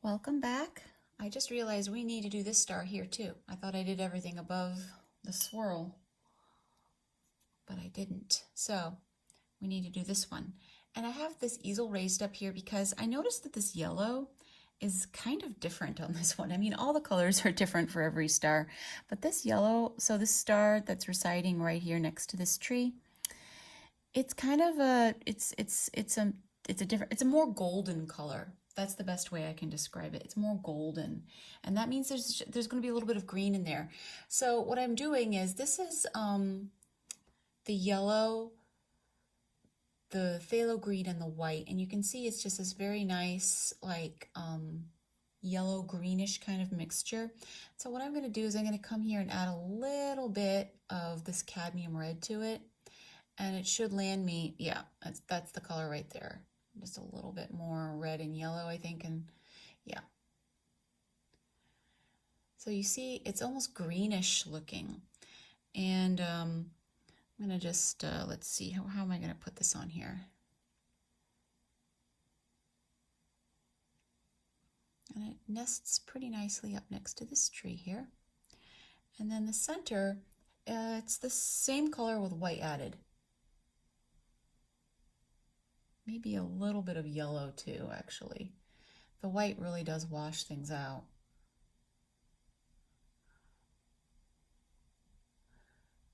Welcome back. I just realized we need to do this star here too. I thought I did everything above the swirl, but I didn't. So we need to do this one. And I have this easel raised up here because I noticed that this yellow is kind of different on this one. I mean, all the colors are different for every star, but this yellow, so this star that's residing right here next to this tree, it's kind of a, it's a more golden color. That's the best way I can describe it. It's more golden, and that means there's going to be a little bit of green in there. So what I'm doing is this is the yellow, the phthalo green, and the white, and you can see it's just this very nice like yellow greenish kind of mixture. So what I'm going to do is I'm going to come here and add a little bit of this cadmium red to it, and it should land me, yeah, that's the color right there. Just a little bit more red and yellow, I think, and yeah. So you see, it's almost greenish looking. And I'm gonna just, let's see, how am I gonna put this on here? And it nests pretty nicely up next to this tree here. And then the center, it's the same color with white added. Maybe a little bit of yellow too, actually. The white really does wash things out.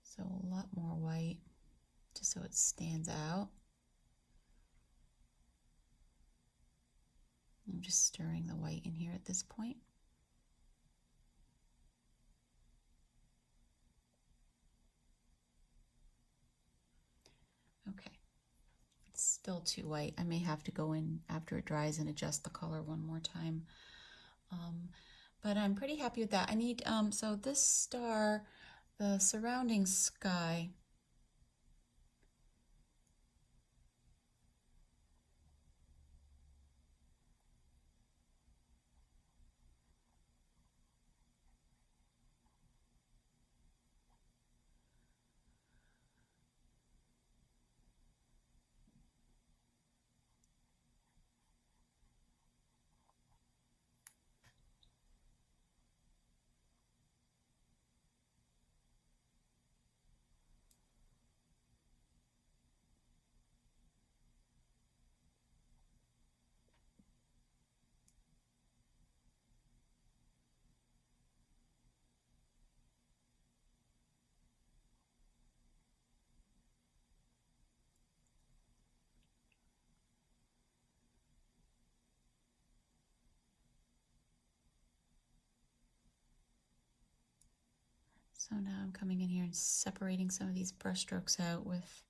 So a lot more white, just so it stands out. I'm just stirring the white in here at this point. Okay, it's still too white. I may have to go in after it dries and adjust the color one more time. But I'm pretty happy with that. I need, so this star, the surrounding sky, so now I'm coming in here and separating some of these brush strokes out with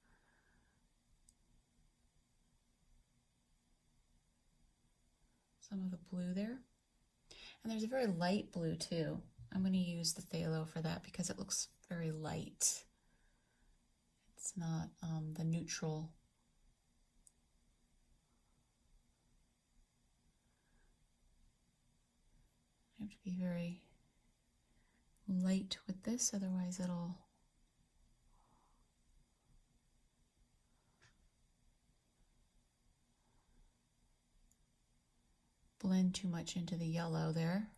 some of the blue there. And there's a very light blue too. I'm going to use the phthalo for that because it looks very light. It's not the neutral. I have to be very light with this, otherwise it'll blend too much into the yellow there.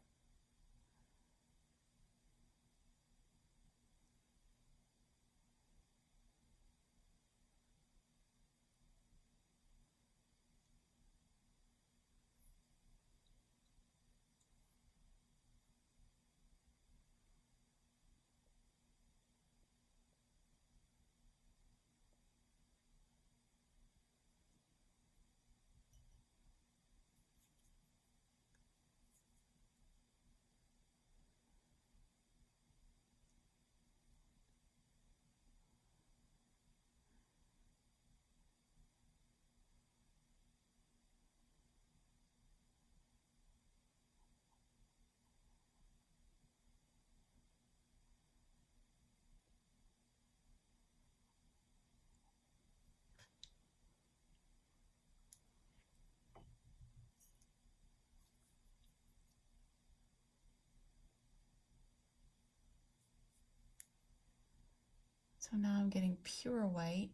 So now I'm getting pure white.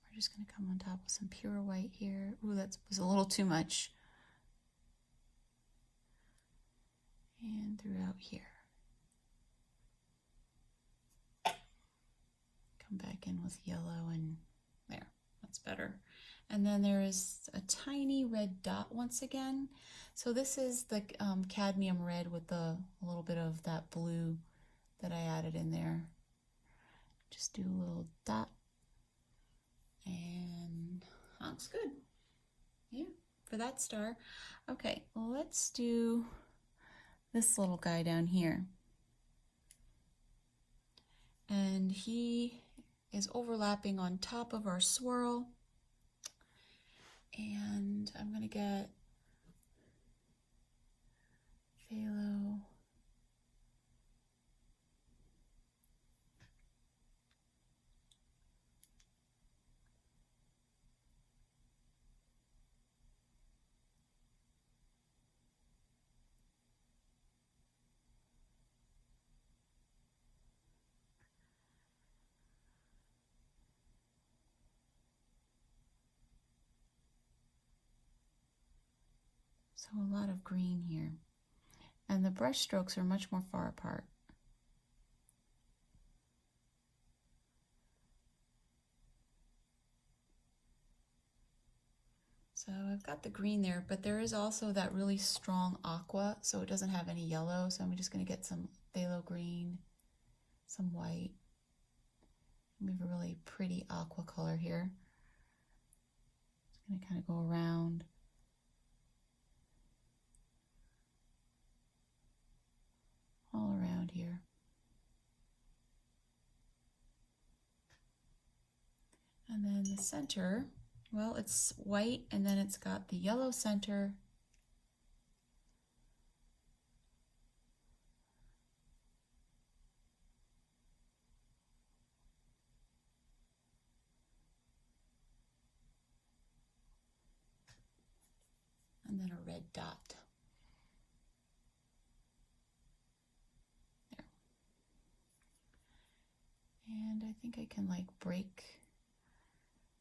We're just going to come on top with some pure white here. Ooh, that was a little too much. throughout here. Come back in with yellow and there, that's better. And then there is a tiny red dot once again. So this is the cadmium red with a little bit of that blue that I added in there. Just do a little dot and looks good. Yeah, for that star. Okay, well, let's do this little guy down here. And he is overlapping on top of our swirl. And I'm going to get phthalo. So a lot of green here. And the brush strokes are much more far apart. So I've got the green there, but there is also that really strong aqua, so it doesn't have any yellow. So I'm just going to get some phthalo green, some white. We have a really pretty aqua color here. Just going to kind of go around. All around here. And then the center, well, it's white and then it's got the yellow center. And then a red dot. There. And I think I can like break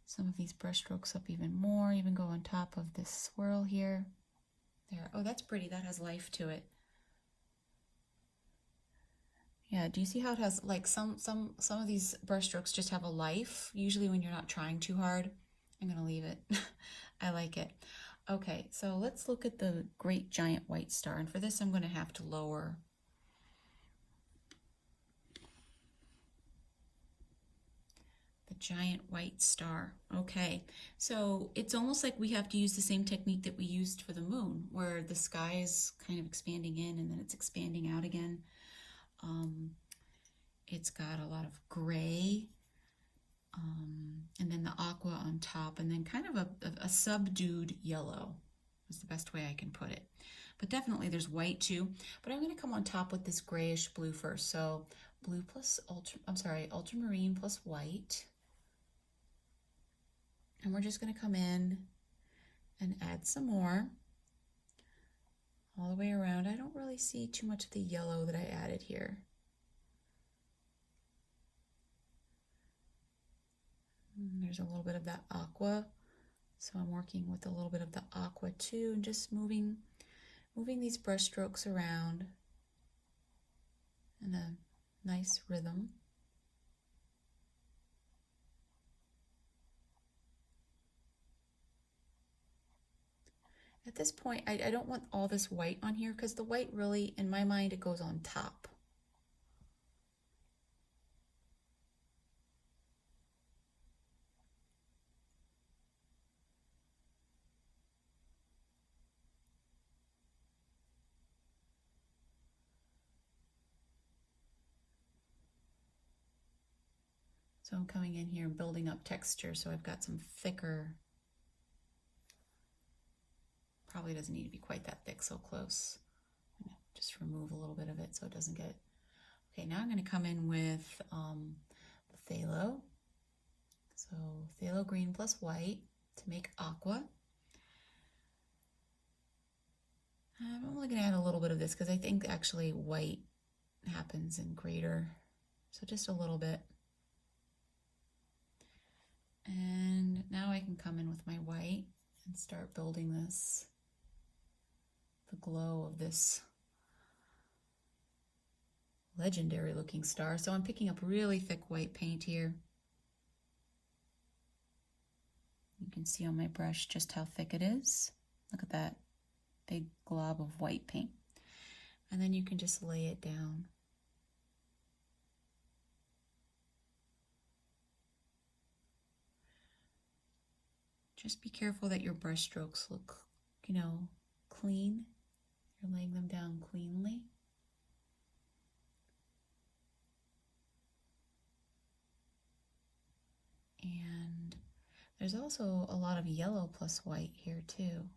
some of these brush strokes up even more, even go on top of this swirl here. There. Oh, that's pretty. That has life to it. Yeah, do you see how it has like some of these brush strokes just have a life, usually when you're not trying too hard. I'm gonna leave it. I like it. Okay, so let's look at the great giant white star, and for this I'm gonna have to lower the giant white star. Okay, so it's almost like we have to use the same technique that we used for the moon, where the sky is kind of expanding in and then it's expanding out again. It's got a lot of gray, and then the aqua on top, and then kind of a subdued yellow is the best way I can put it. But definitely there's white too. But I'm going to come on top with this grayish blue first. So blue plus ultramarine plus white. And we're just going to come in and add some more all the way around. I don't really see too much of the yellow that I added here. There's a little bit of that aqua, so I'm working with a little bit of the aqua too, and just moving these brush strokes around in a nice rhythm. At this point, I don't want all this white on here because the white really, in my mind, it goes on top. So I'm coming in here and building up texture, so I've got some thicker, probably doesn't need to be quite that thick so close. I'm gonna just remove a little bit of it so it doesn't get, okay, now I'm gonna come in with the phthalo. So phthalo green plus white to make aqua. I'm only gonna add a little bit of this because I think actually white happens in greater, so just a little bit. And now I can come in with my white and start building this, the glow of this legendary looking star. So I'm picking up really thick white paint here. You can see on my brush just how thick it is. Look at that big glob of white paint. And then you can just lay it down. Just be careful that your brush strokes look, clean. You're laying them down cleanly. And there's also a lot of yellow plus white here too.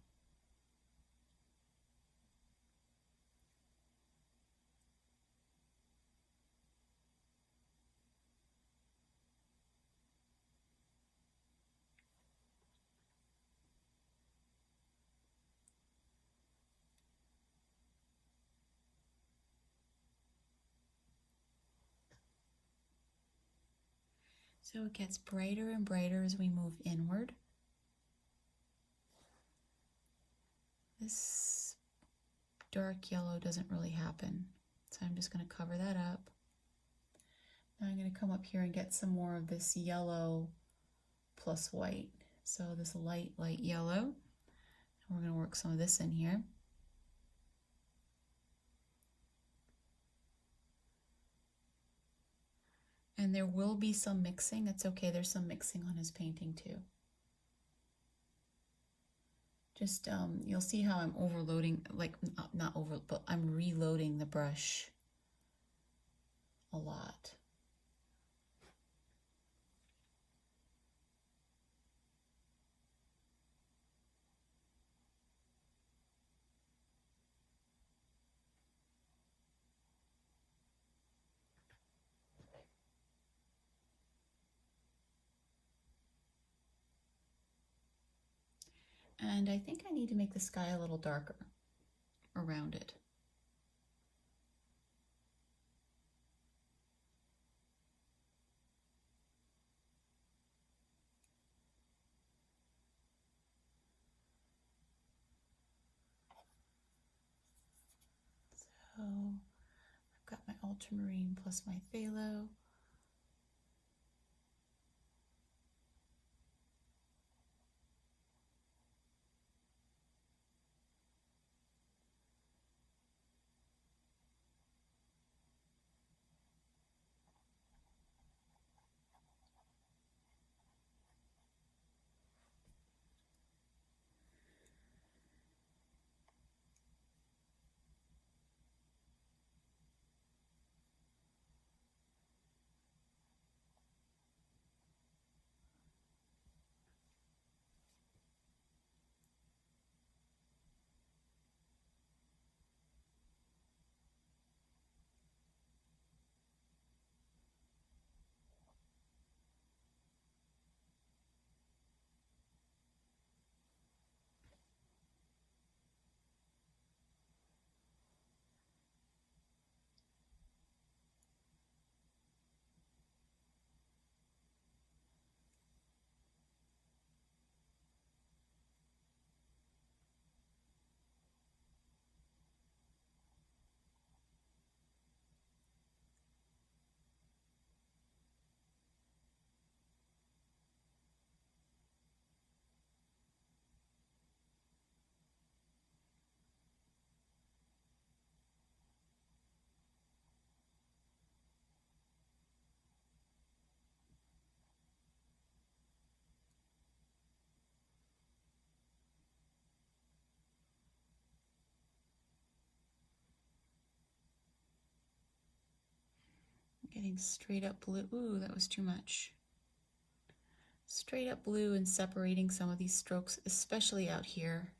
So it gets brighter and brighter as we move inward. This dark yellow doesn't really happen, so I'm just going to cover that up. Now I'm going to come up here and get some more of this yellow plus white. So this light yellow. And we're going to work some of this in here. And there will be some mixing. It's okay, there's some mixing on his painting too. Just, you'll see how I'm overloading, but I'm reloading the brush a lot. And I think I need to make the sky a little darker around it. So I've got my ultramarine plus my phthalo. Getting straight up blue. Ooh, that was too much. Straight up blue and separating some of these strokes, especially out here.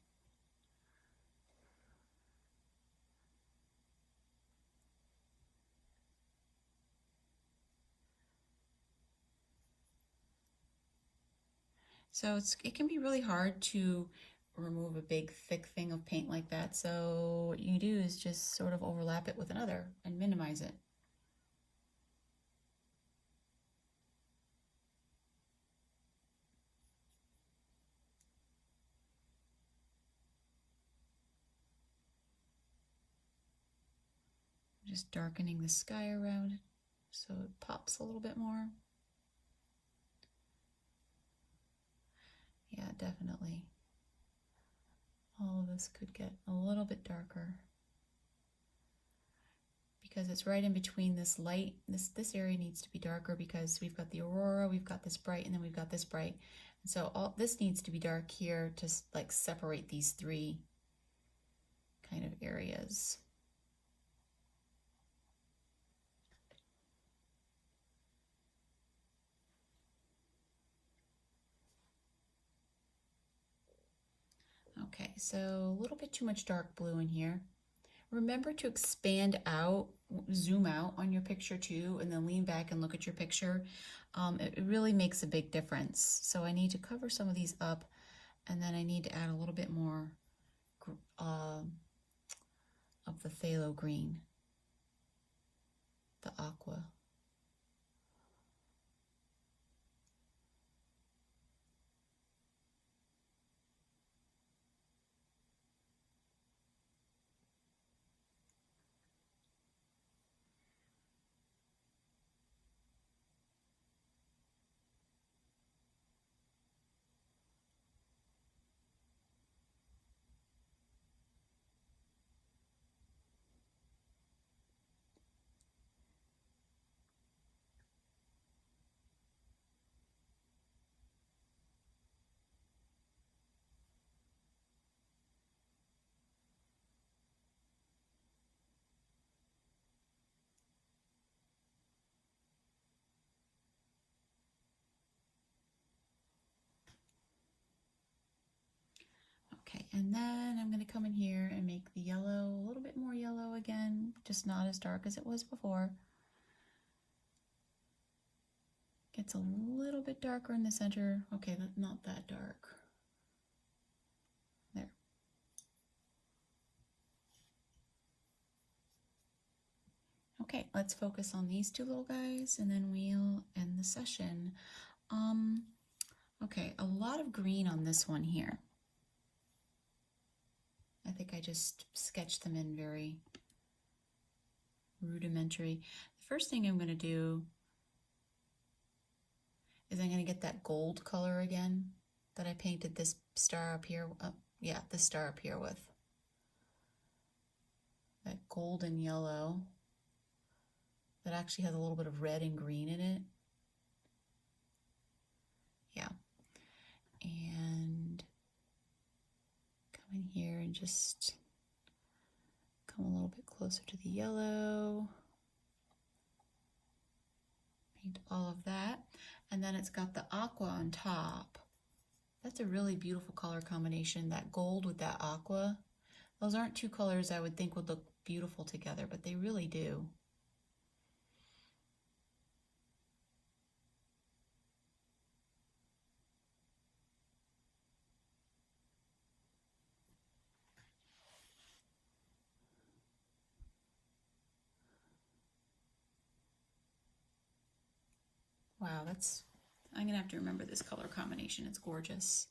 So it can be really hard to remove a big thick thing of paint like that. So what you do is just sort of overlap it with another and minimize it. Just darkening the sky around so it pops a little bit more. Yeah, definitely. All of this could get a little bit darker because it's right in between this light. This area needs to be darker because we've got the aurora, we've got this bright, and then we've got this bright. And so all this needs to be dark here to like separate these three kind of areas. Okay, so a little bit too much dark blue in here. Remember to expand out, zoom out on your picture too, and then lean back and look at your picture. It really makes a big difference. So I need to cover some of these up, and then I need to add a little bit more of the phthalo green, the aqua. Okay, and then I'm going to come in here and make the yellow a little bit more yellow again, just not as dark as it was before. Gets a little bit darker in the center. Okay, not that dark. There. Okay, let's focus on these two little guys and then we'll end the session. Okay, a lot of green on this one here. I think I just sketched them in very rudimentary. The first thing I'm going to do is I'm going to get that gold color again that I painted this star up here. Yeah, this star up here with. That golden yellow that actually has a little bit of red and green in it. Yeah. And come in here and just come a little bit closer to the yellow. Paint all of that. And then it's got the aqua on top. That's a really beautiful color combination, that gold with that aqua. Those aren't two colors I would think would look beautiful together, but they really do. Wow, I'm gonna have to remember this color combination. It's gorgeous.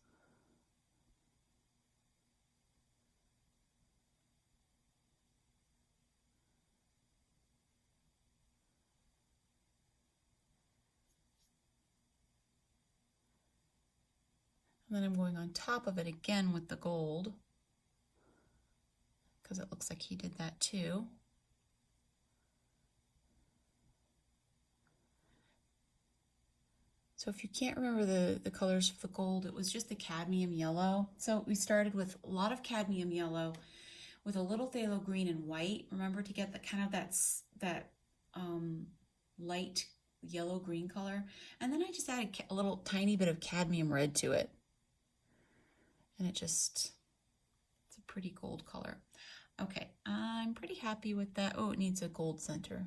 And then I'm going on top of it again with the gold because it looks like he did that too. So if you can't remember the colors for the gold, it was just the cadmium yellow. So we started with a lot of cadmium yellow with a little phthalo green and white. Remember to get the kind of that light yellow green color. And then I just added a little tiny bit of cadmium red to it. And it's a pretty gold color. Okay, I'm pretty happy with that. Oh, it needs a gold center.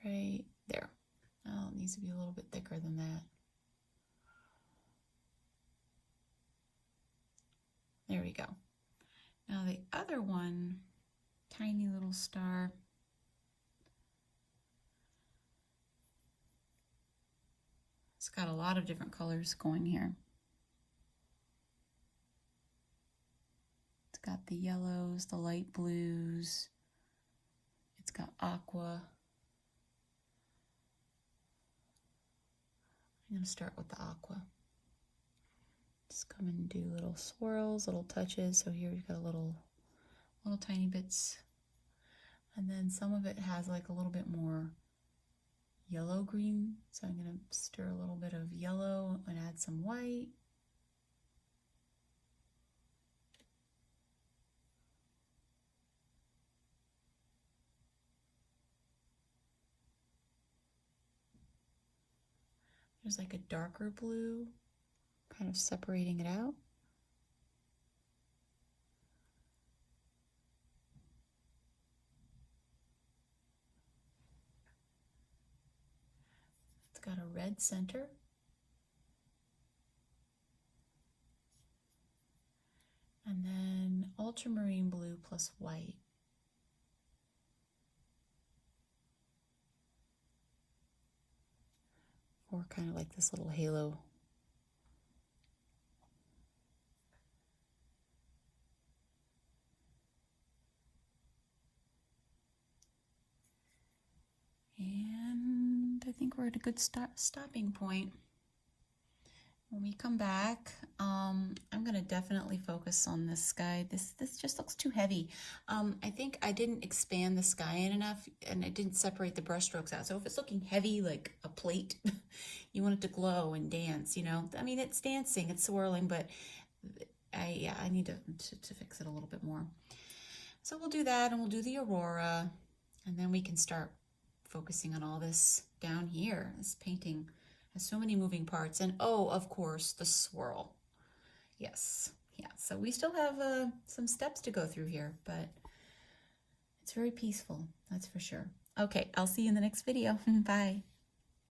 Right there. Oh, it needs to be a little bit thicker than that. There we go. Now the other one, tiny little star. It's got a lot of different colors going here. It's got the yellows, the light blues. It's got aqua. I'm going to start with the aqua. Just come and do little swirls, little touches. So here we've got little tiny bits. And then some of it has like a little bit more yellow green. So I'm going to stir a little bit of yellow and add some white. There's like a darker blue, kind of separating it out. It's got a red center. And then ultramarine blue plus white. Or kind of like this little halo. And I think we're at a good stopping point. When we come back, I'm gonna definitely focus on this sky. This just looks too heavy. I think I didn't expand the sky in enough, and I didn't separate the brush strokes out. So if it's looking heavy like a plate, you want it to glow and dance, you know? I mean, it's dancing, it's swirling, but I need to fix it a little bit more. So we'll do that, and we'll do the aurora, and then we can start focusing on all this down here. This painting has so many moving parts. And oh, of course, the swirl. Yes. Yeah. So we still have some steps to go through here, but it's very peaceful. That's for sure. Okay. I'll see you in the next video. Bye.